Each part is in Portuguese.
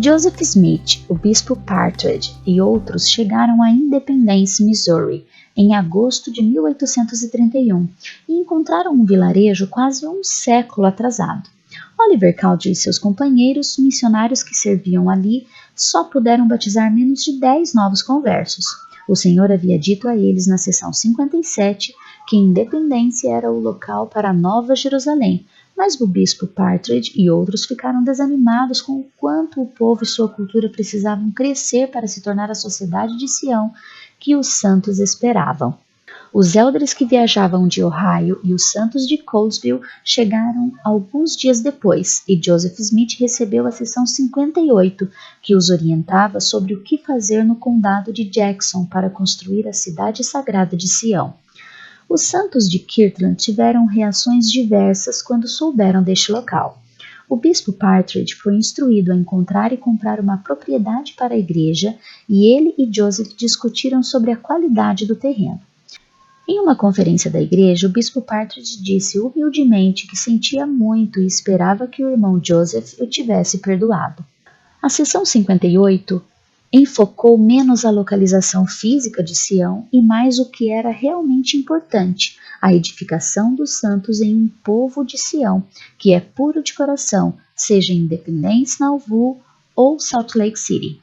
Joseph Smith, o bispo Partridge e outros chegaram a Independence, Missouri, em agosto de 1831 e encontraram um vilarejo quase um século atrasado. Oliver Cowdery e seus companheiros, missionários que serviam ali, só puderam batizar menos de 10 novos conversos. O Senhor havia dito a eles na seção 57 que Independence era o local para a Nova Jerusalém, mas o bispo Partridge e outros ficaram desanimados com o quanto o povo e sua cultura precisavam crescer para se tornar a sociedade de Sião que os santos esperavam. Os elders que viajavam de Ohio e os santos de Colesville chegaram alguns dias depois, e Joseph Smith recebeu a seção 58, que os orientava sobre o que fazer no condado de Jackson para construir a cidade sagrada de Sião. Os santos de Kirtland tiveram reações diversas quando souberam deste local. O bispo Partridge foi instruído a encontrar e comprar uma propriedade para a igreja, e ele e Joseph discutiram sobre a qualidade do terreno. Em uma conferência da igreja, o bispo Partridge disse humildemente que sentia muito e esperava que o irmão Joseph o tivesse perdoado. A seção 58 enfocou menos a localização física de Sião e mais o que era realmente importante, a edificação dos santos em um povo de Sião, que é puro de coração, seja em Independence, Nauvoo ou Salt Lake City.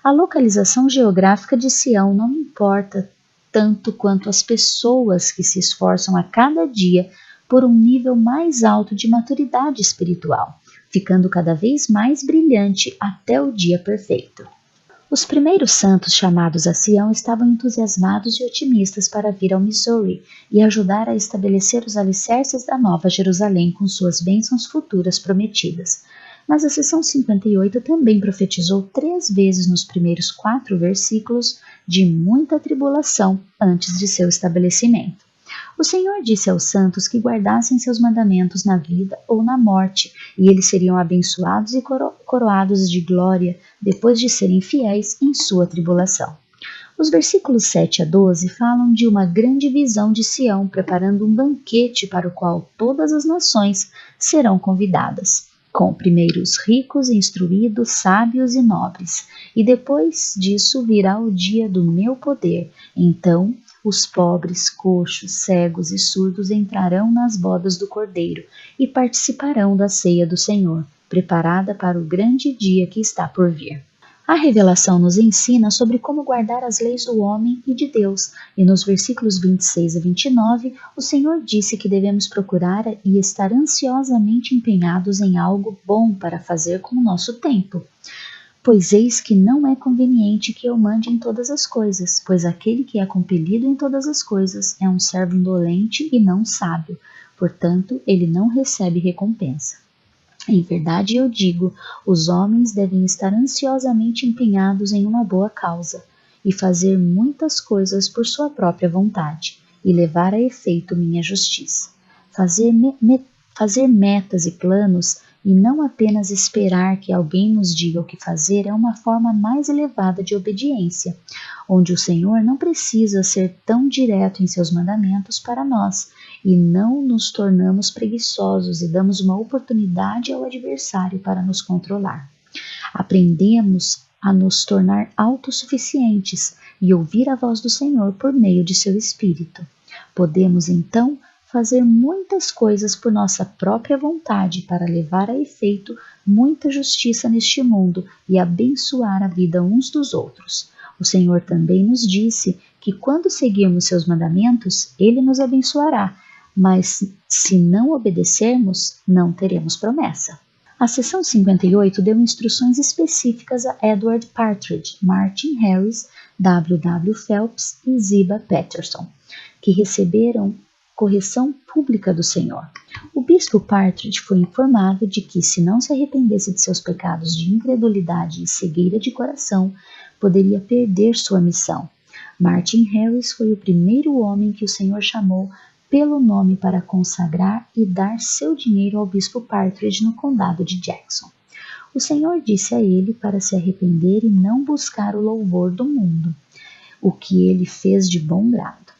A localização geográfica de Sião não importa tanto quanto as pessoas que se esforçam a cada dia por um nível mais alto de maturidade espiritual, ficando cada vez mais brilhante até o dia perfeito. Os primeiros santos chamados a Sião estavam entusiasmados e otimistas para vir ao Missouri e ajudar a estabelecer os alicerces da Nova Jerusalém com suas bênçãos futuras prometidas. Mas a seção 58 também profetizou 3 vezes nos primeiros 4 versículos de muita tribulação antes de seu estabelecimento. O Senhor disse aos santos que guardassem seus mandamentos na vida ou na morte, e eles seriam abençoados e coroados de glória depois de serem fiéis em sua tribulação. Os versículos 7 a 12 falam de uma grande visão de Sião preparando um banquete para o qual todas as nações serão convidadas, com primeiro os ricos, instruídos, sábios e nobres, e depois disso virá o dia do meu poder. Então os pobres, coxos, cegos e surdos entrarão nas bodas do Cordeiro e participarão da ceia do Senhor, preparada para o grande dia que está por vir. A revelação nos ensina sobre como guardar as leis do homem e de Deus, e nos versículos 26 a 29, o Senhor disse que devemos procurar e estar ansiosamente empenhados em algo bom para fazer com o nosso tempo. Pois eis que não é conveniente que eu mande em todas as coisas, pois aquele que é compelido em todas as coisas é um servo indolente e não sábio, portanto ele não recebe recompensa. Em verdade eu digo, os homens devem estar ansiosamente empenhados em uma boa causa, e fazer muitas coisas por sua própria vontade, e levar a efeito minha justiça. Fazer metas e planos, e não apenas esperar que alguém nos diga o que fazer, é uma forma mais elevada de obediência, onde o Senhor não precisa ser tão direto em seus mandamentos para nós, e não nos tornamos preguiçosos e damos uma oportunidade ao adversário para nos controlar. Aprendemos a nos tornar autossuficientes e ouvir a voz do Senhor por meio de seu Espírito. Podemos, então, fazer muitas coisas por nossa própria vontade para levar a efeito muita justiça neste mundo e abençoar a vida uns dos outros. O Senhor também nos disse que quando seguirmos seus mandamentos, Ele nos abençoará, mas se não obedecermos, não teremos promessa. A seção 58 deu instruções específicas a Edward Partridge, Martin Harris, W. Phelps e Ziba Peterson, que receberam correção pública do Senhor. O bispo Partridge foi informado de que, se não se arrependesse de seus pecados de incredulidade e cegueira de coração, poderia perder sua missão. Martin Harris foi o primeiro homem que o Senhor chamou pelo nome para consagrar e dar seu dinheiro ao bispo Partridge no condado de Jackson. O Senhor disse a ele para se arrepender e não buscar o louvor do mundo, o que ele fez de bom grado.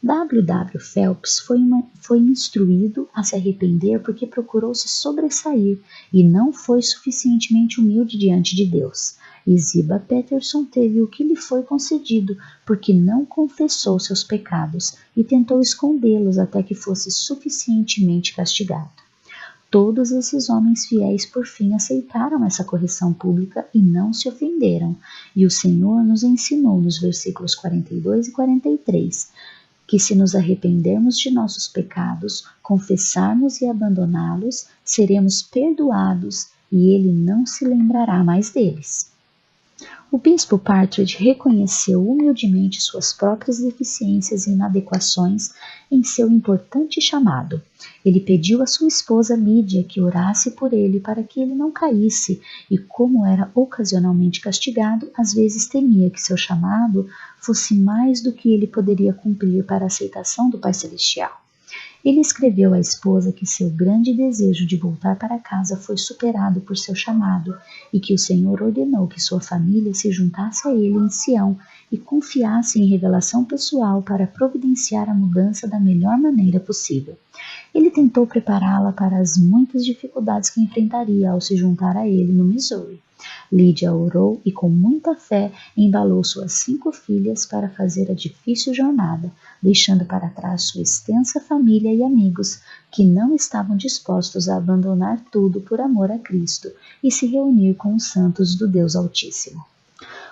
W. W. Phelps foi instruído a se arrepender porque procurou se sobressair e não foi suficientemente humilde diante de Deus. E Ziba Peterson teve o que lhe foi concedido porque não confessou seus pecados e tentou escondê-los até que fosse suficientemente castigado. Todos esses homens fiéis por fim aceitaram essa correção pública e não se ofenderam. E o Senhor nos ensinou nos versículos 42 e 43 que se nos arrependermos de nossos pecados, confessarmos e abandoná-los, seremos perdoados e Ele não se lembrará mais deles. O bispo Partridge reconheceu humildemente suas próprias deficiências e inadequações em seu importante chamado. Ele pediu à sua esposa Lídia que orasse por ele para que ele não caísse e, como era ocasionalmente castigado, às vezes temia que seu chamado fosse mais do que ele poderia cumprir para a aceitação do Pai Celestial. Ele escreveu à esposa que seu grande desejo de voltar para casa foi superado por seu chamado e que o Senhor ordenou que sua família se juntasse a ele em Sião e confiasse em revelação pessoal para providenciar a mudança da melhor maneira possível. Ele tentou prepará-la para as muitas dificuldades que enfrentaria ao se juntar a ele no Missouri. Lídia orou e com muita fé embalou suas 5 filhas para fazer a difícil jornada, deixando para trás sua extensa família e amigos que não estavam dispostos a abandonar tudo por amor a Cristo e se reunir com os santos do Deus Altíssimo.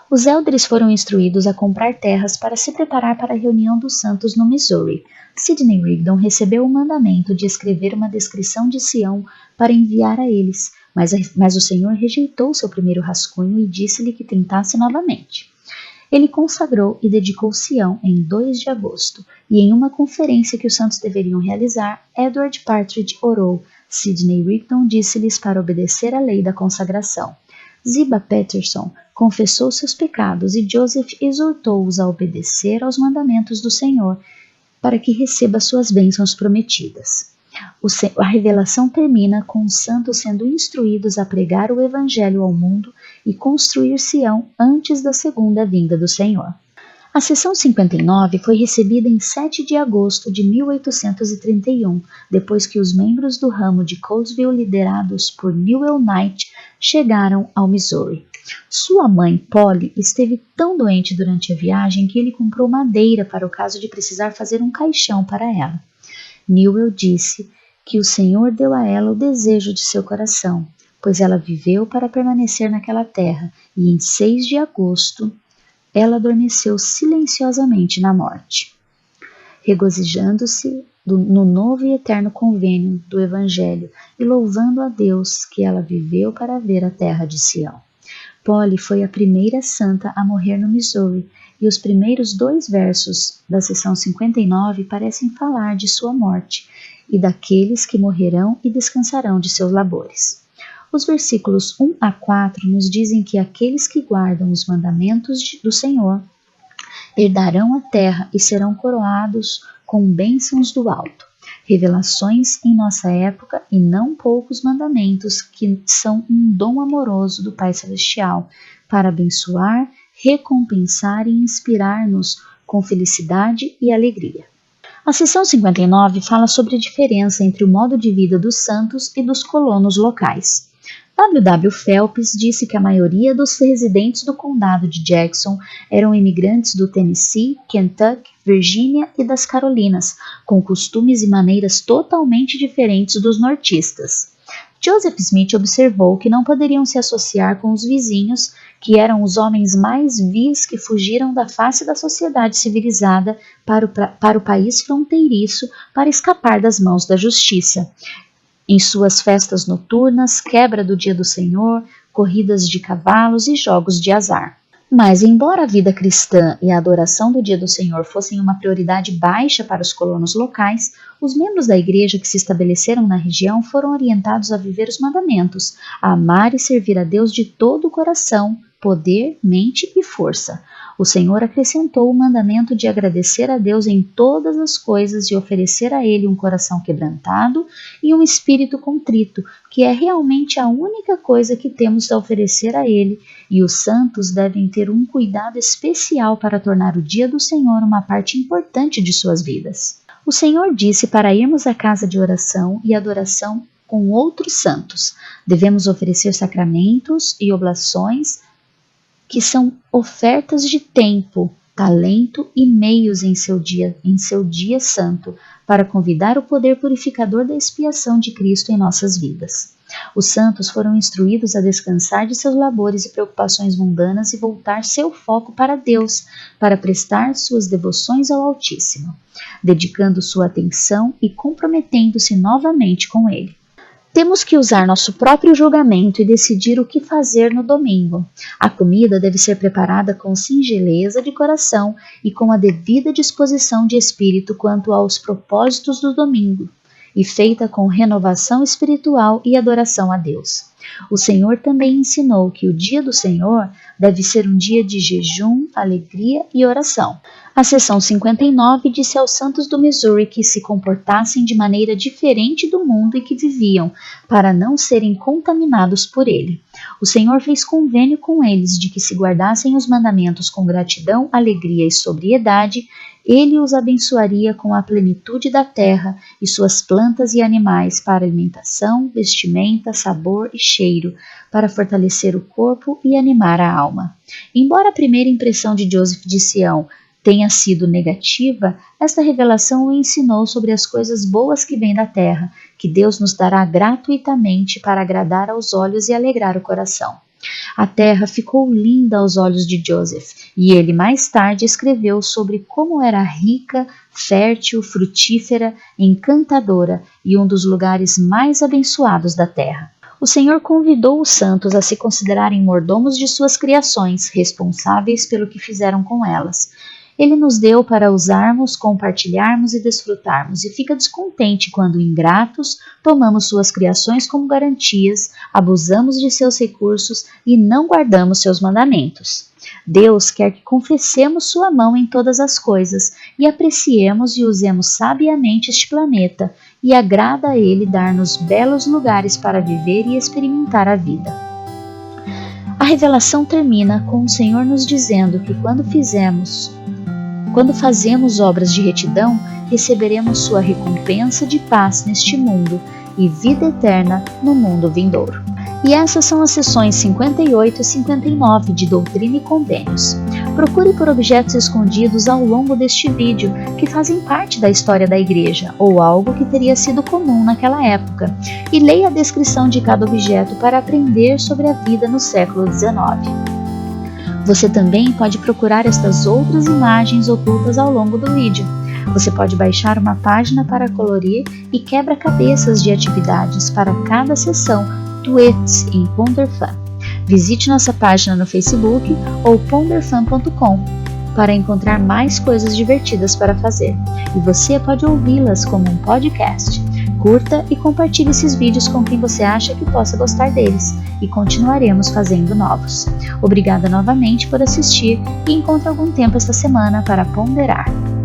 Os elders foram instruídos a comprar terras para se preparar para a reunião dos santos no Missouri. Sidney Rigdon recebeu o mandamento de escrever uma descrição de Sião para enviar a eles, mas o Senhor rejeitou seu primeiro rascunho e disse-lhe que tentasse novamente. Ele consagrou e dedicou Sião em 2 de agosto, e em uma conferência que os santos deveriam realizar, Edward Partridge orou. Sidney Rigdon disse-lhes para obedecer à lei da consagração. Ziba Peterson confessou seus pecados e Joseph exortou-os a obedecer aos mandamentos do Senhor para que receba suas bênçãos prometidas. A revelação termina com os santos sendo instruídos a pregar o Evangelho ao mundo e construir Sião antes da segunda vinda do Senhor. A sessão 59 foi recebida em 7 de agosto de 1831, depois que os membros do ramo de Colesville, liderados por Newell Knight, chegaram ao Missouri. Sua mãe, Polly, esteve tão doente durante a viagem que ele comprou madeira para o caso de precisar fazer um caixão para ela. Newell disse que o Senhor deu a ela o desejo de seu coração, pois ela viveu para permanecer naquela terra, e em 6 de agosto ela adormeceu silenciosamente na morte, regozijando-se no novo e eterno convênio do Evangelho e louvando a Deus que ela viveu para ver a terra de Sião. Polly foi a primeira santa a morrer no Missouri, e os primeiros 2 versos da seção 59 parecem falar de sua morte e daqueles que morrerão e descansarão de seus labores. Os versículos 1 a 4 nos dizem que aqueles que guardam os mandamentos do Senhor herdarão a terra e serão coroados com bênçãos do alto. Revelações em nossa época e não poucos mandamentos que são um dom amoroso do Pai Celestial para abençoar, recompensar e inspirar-nos com felicidade e alegria. A seção 59 fala sobre a diferença entre o modo de vida dos santos e dos colonos locais. W. W. Phelps disse que a maioria dos residentes do condado de Jackson eram imigrantes do Tennessee, Kentucky, Virgínia e das Carolinas, com costumes e maneiras totalmente diferentes dos nortistas. Joseph Smith observou que não poderiam se associar com os vizinhos, que eram os homens mais vis que fugiram da face da sociedade civilizada para o país fronteiriço para escapar das mãos da justiça. Em suas festas noturnas, quebra do dia do Senhor, corridas de cavalos e jogos de azar. Mas, embora a vida cristã e a adoração do dia do Senhor fossem uma prioridade baixa para os colonos locais, os membros da igreja que se estabeleceram na região foram orientados a viver os mandamentos, a amar e servir a Deus de todo o coração, poder, mente e força. O Senhor acrescentou o mandamento de agradecer a Deus em todas as coisas e oferecer a Ele um coração quebrantado e um espírito contrito, que é realmente a única coisa que temos a oferecer a Ele, e os santos devem ter um cuidado especial para tornar o dia do Senhor uma parte importante de suas vidas. O Senhor disse para irmos à casa de oração e adoração com outros santos. Devemos oferecer sacramentos e oblações, que são ofertas de tempo, talento e meios em seu dia santo, para convidar o poder purificador da expiação de Cristo em nossas vidas. Os santos foram instruídos a descansar de seus labores e preocupações mundanas e voltar seu foco para Deus, para prestar suas devoções ao Altíssimo, dedicando sua atenção e comprometendo-se novamente com Ele. Temos que usar nosso próprio julgamento e decidir o que fazer no domingo. A comida deve ser preparada com singeleza de coração e com a devida disposição de espírito quanto aos propósitos do domingo, e feita com renovação espiritual e adoração a Deus. O Senhor também ensinou que o dia do Senhor deve ser um dia de jejum, alegria e oração. A seção 59 disse aos santos do Missouri que se comportassem de maneira diferente do mundo em que viviam, para não serem contaminados por ele. O Senhor fez convênio com eles de que se guardassem os mandamentos com gratidão, alegria e sobriedade, ele os abençoaria com a plenitude da terra e suas plantas e animais para alimentação, vestimenta, sabor e cheiro, para fortalecer o corpo e animar a alma. Embora a primeira impressão de Joseph de Sião tenha sido negativa, esta revelação o ensinou sobre as coisas boas que vêm da terra, que Deus nos dará gratuitamente para agradar aos olhos e alegrar o coração. A terra ficou linda aos olhos de Joseph, e ele mais tarde escreveu sobre como era rica, fértil, frutífera, encantadora e um dos lugares mais abençoados da terra. O Senhor convidou os santos a se considerarem mordomos de suas criações, responsáveis pelo que fizeram com elas. Ele nos deu para usarmos, compartilharmos e desfrutarmos, e fica descontente quando, ingratos, tomamos suas criações como garantias, abusamos de seus recursos e não guardamos seus mandamentos. Deus quer que confessemos sua mão em todas as coisas e apreciemos e usemos sabiamente este planeta, e agrada a Ele dar-nos belos lugares para viver e experimentar a vida. A revelação termina com o Senhor nos dizendo que quando fazemos obras de retidão, receberemos sua recompensa de paz neste mundo e vida eterna no mundo vindouro. E essas são as sessões 58 e 59 de Doutrina e Convênios. Procure por objetos escondidos ao longo deste vídeo que fazem parte da história da Igreja ou algo que teria sido comum naquela época, e leia a descrição de cada objeto para aprender sobre a vida no século XIX. Você também pode procurar estas outras imagens ocultas ao longo do vídeo. Você pode baixar uma página para colorir e quebra-cabeças de atividades para cada sessão Duets em PonderFan. Visite nossa página no Facebook ou ponderfan.com para encontrar mais coisas divertidas para fazer. E você pode ouvi-las como um podcast. Curta e compartilhe esses vídeos com quem você acha que possa gostar deles, e continuaremos fazendo novos. Obrigada novamente por assistir e encontre algum tempo esta semana para ponderar.